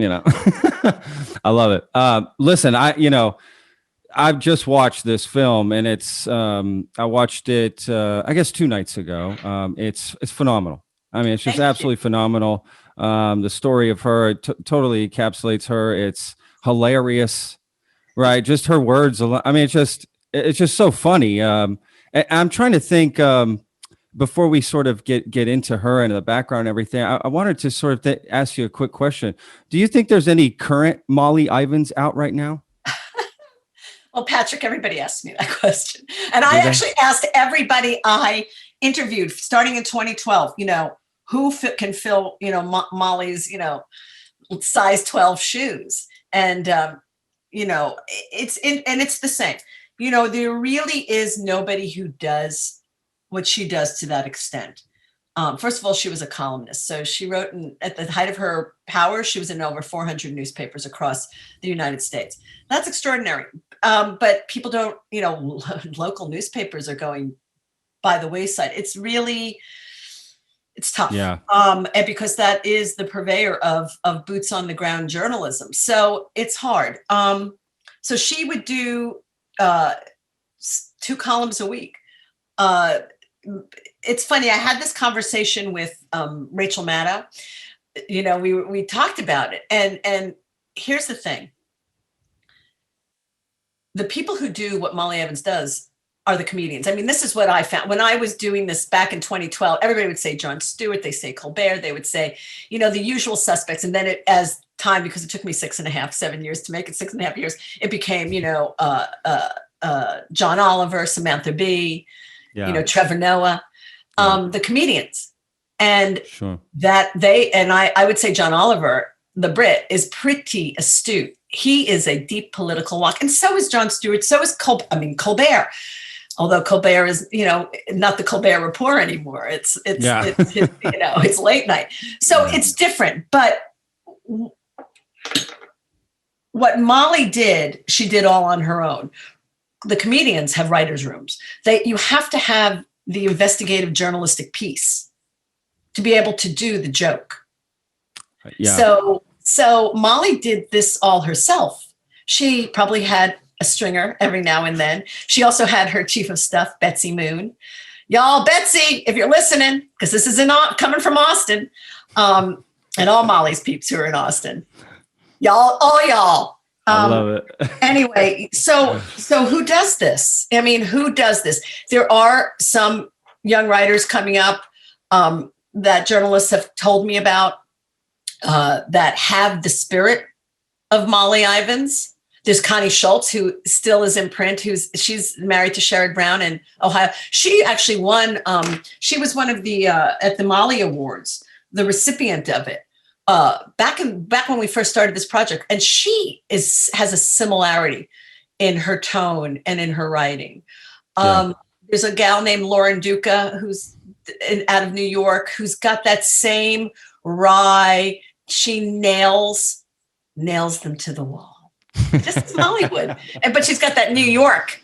you know. I love it. Listen, I've just watched this film, and I watched it, I guess 2 nights ago. It's phenomenal. I mean, it's just absolutely phenomenal. The story of her totally encapsulates her. It's hilarious, right? Just her words. I mean, it's just so funny. I'm trying to think, before we sort of get into her and the background and everything, I wanted to sort of ask you a quick question. Do you think there's any current Molly Ivins out right now? Well, Patrick, everybody asked me that question. And I actually asked everybody I interviewed starting in 2012, who can fill, Molly's, size 12 shoes. And, it's the same. There really is nobody who does what she does to that extent. First of all, she was a columnist. So she wrote at the height of her power, she was in over 400 newspapers across the United States. That's extraordinary. But people don't, local newspapers are going by the wayside. It's tough. Yeah. And because that is the purveyor of boots on the ground journalism. So it's hard. So she would do 2 columns a week. It's funny. I had this conversation with Rachel Maddow. We talked about it, and here's the thing: the people who do what Molly Ivins does are the comedians. I mean, this is what I found when I was doing this back in 2012. Everybody would say Jon Stewart, they say Colbert, they would say, the usual suspects, and then as time, because it took me 7 years to make it, 6.5 years, it became John Oliver, Samantha Bee. Yeah. Trevor Noah, the comedians, and that I would say John Oliver, the Brit, is pretty astute. He is a deep political walk, and so is Jon Stewart. So is Colbert. Although Colbert is, not the Colbert Report anymore. It's late night. So it's different. But what Molly did, she did all on her own. The comedians have writers' rooms. You have to have the investigative journalistic piece to be able to do the joke. Yeah. So Molly did this all herself. She probably had a stringer every now and then. She also had her chief of staff, Betsy Moon. Y'all, Betsy, if you're listening, because this is coming from Austin, and all Molly's peeps who are in Austin. Y'all, all y'all. I love it. Anyway, so who does this? I mean, who does this? There are some young writers coming up that journalists have told me about that have the spirit of Molly Ivins. There's Connie Schultz, who still is in print. She's married to Sherrod Brown in Ohio. She actually won. She was one of the at the Molly Awards, the recipient of it. Back when we first started this project, and she has a similarity in her tone and in her writing. There's a gal named Lauren Duca who's out of New York who's got that same wry. She nails them to the wall. This is Hollywood, but she's got that New York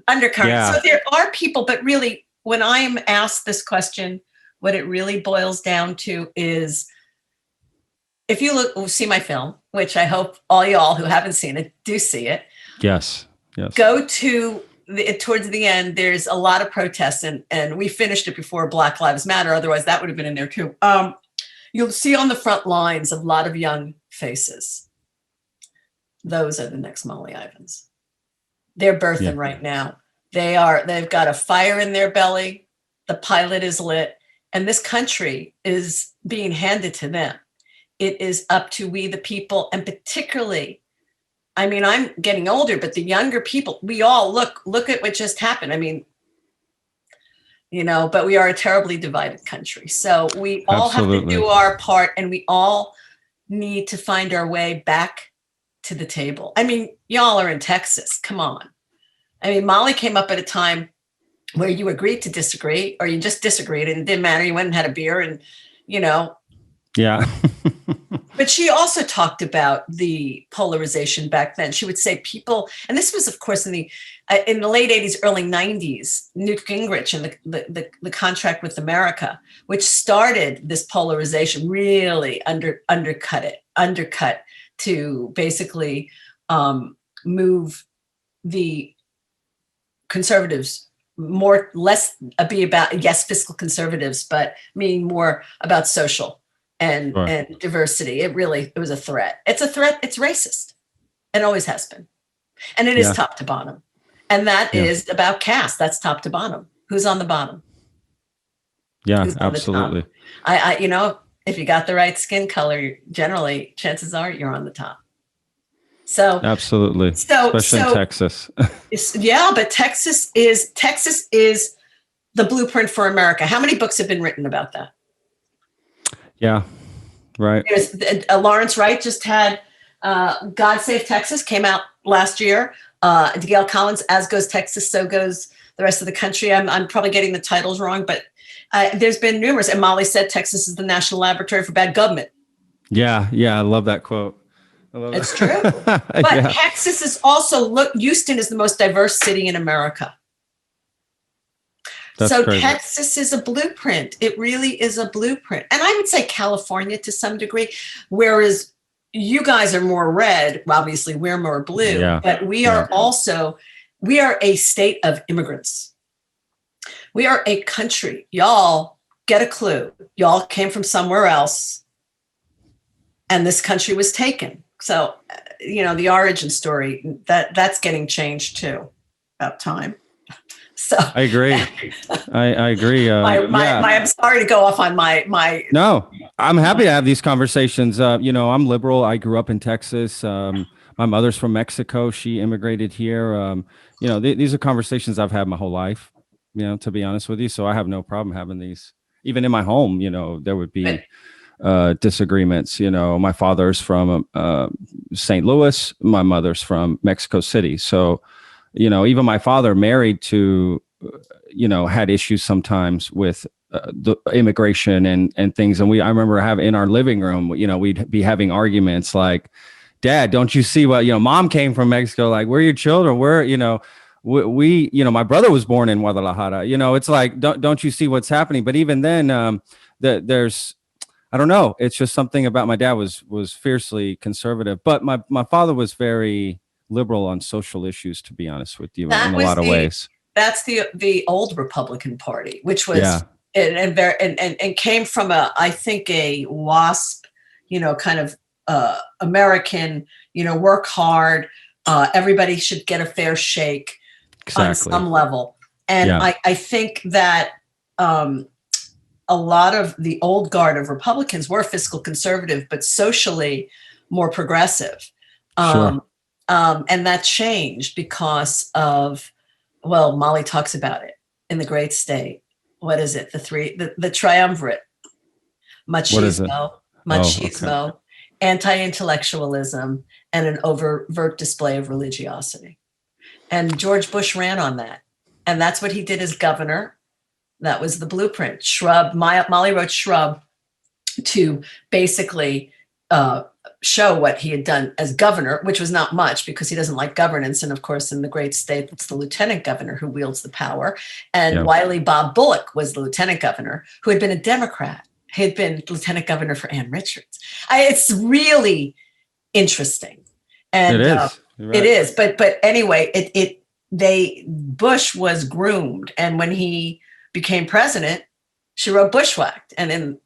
undercurrent. Yeah. So there are people, but really, when I am asked this question, what it really boils down to is, if you see my film, which I hope all y'all who haven't seen it do see it. Yes. Go to towards the end. There's a lot of protests, and we finished it before Black Lives Matter. Otherwise, that would have been in there too. You'll see on the front lines a lot of young faces. Those are the next Molly Ivins. They're birthing right now. They've got a fire in their belly. The pilot is lit, and this country is being handed to them. It is up to we, the people, and particularly, I mean, I'm getting older, but the younger people, we all look at what just happened. I mean, but we are a terribly divided country. So we all have to do our part, and we all need to find our way back to the table. I mean, y'all are in Texas. Come on. I mean, Molly came up at a time where you agreed to disagree, or you just disagreed and it didn't matter. You went and had a beer and, Yeah. But she also talked about the polarization back then. She would say people, and this was, of course, in the late 80s, early 90s, Newt Gingrich and the contract with America, which started this polarization, really undercut to basically move the conservatives be about, yes, fiscal conservatives, but meaning more about social and diversity. It was a threat. It's a threat. It's racist. It always has been. And it is top to bottom. And that is about caste. That's top to bottom. Who's on the bottom? Yeah, absolutely. If you got the right skin color, generally chances are you're on the top. So absolutely. Especially in Texas. But Texas is the blueprint for America. How many books have been written about that? Yeah, right. Lawrence Wright just had God Save Texas, came out last year. Gail Collins, As Goes Texas, So Goes the Rest of the Country. I'm probably getting the titles wrong, but there's been numerous. And Molly said Texas is the national laboratory for bad government. Yeah, I love that quote. It's true. But Texas is also, Houston is the most diverse city in America. That's so crazy. Texas is a blueprint. It really is a blueprint. And I would say California to some degree, whereas you guys are more red. Obviously, we're more blue. But we are a state of immigrants. We are a country. Y'all get a clue. Y'all came from somewhere else, and this country was taken. So, the origin story, that's getting changed too. About time. So I agree. I agree. I'm sorry to go off on my. No, I'm happy to have these conversations. I'm liberal. I grew up in Texas. My mother's from Mexico. She immigrated here. These are conversations I've had my whole life, to be honest with you. So I have no problem having these. Even in my home, there would be disagreements. My father's from St. Louis. My mother's from Mexico City. So, even my father married to, had issues sometimes with the immigration and things. And I remember having in our living room, we'd be having arguments like, Dad, don't you see what, Mom came from Mexico? Like, we're your children. We're, we my brother was born in Guadalajara. It's like, don't you see what's happening? But even then, there's, I don't know. It's just something about my dad was fiercely conservative, but my father was very liberal on social issues, to be honest with you, in a lot of ways. That's the old Republican Party, which was and came from I think a WASP, kind of American, work hard. Everybody should get a fair shake on some level. And I think that a lot of the old guard of Republicans were fiscal conservative, but socially more progressive. And that changed because of, Molly talks about it in The Great State. What is it? The triumvirate: machismo, anti-intellectualism, and an overt display of religiosity. And George Bush ran on that. And that's what he did as governor. That was the blueprint. Molly wrote Shrub to basically show what he had done as governor, which was not much because he doesn't like governance. And of course, in the great state, it's the lieutenant governor who wields the power. And Wiley Bob Bullock was the lieutenant governor who had been a Democrat. He had been lieutenant governor for Ann Richards. It's really interesting. And it is. Right. It is. But anyway, Bush was groomed. And when he became president, she wrote Bushwhacked. And in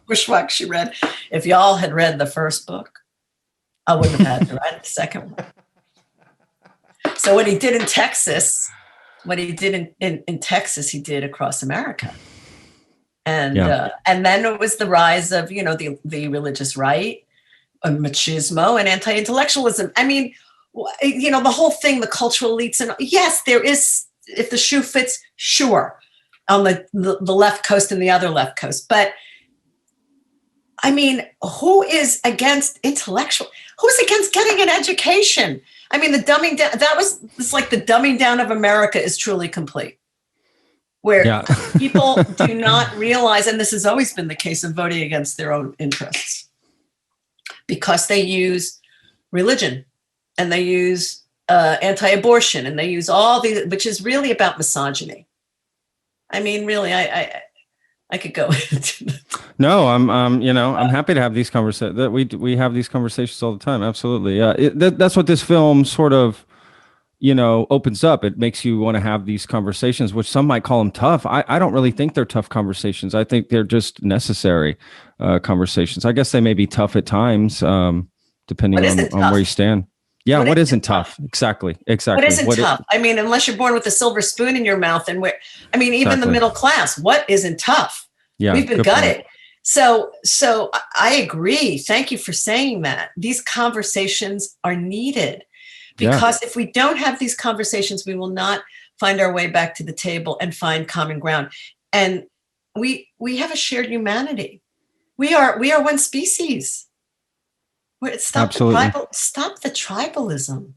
Bushwhacked, she read, if y'all had read the first book, I wouldn't have had to write the second one. So what he did in Texas, in Texas, he did across America. And then it was the rise of, the religious right, machismo, and anti-intellectualism. I mean, the whole thing, the cultural elites. And yes, there is, if the shoe fits, sure, on the left coast and the other left coast. But I mean, who is against intellectual? Who's against getting an education? I mean, the dumbing down, it's like the dumbing down of America is truly complete. Where people do not realize, and this has always been the case, of voting against their own interests. because they use religion and they use anti-abortion and they use all these, which is really about misogyny. I mean, really, I could go into No, I'm happy to have these conversations. That we have these conversations all the time. Absolutely, that's what this film sort of, opens up. It makes you want to have these conversations, which some might call them tough. I don't really think they're tough conversations. I think they're just necessary conversations. I guess they may be tough at times, depending on where you stand. Yeah, what isn't tough? Exactly. What isn't tough? I mean, unless you're born with a silver spoon in your mouth, and even the middle class, what isn't tough? Yeah, we've been gutted. So I agree. Thank you for saying that. These conversations are needed, because if we don't have these conversations, we will not find our way back to the table and find common ground. And we have a shared humanity. We are one species. Stop the tribalism.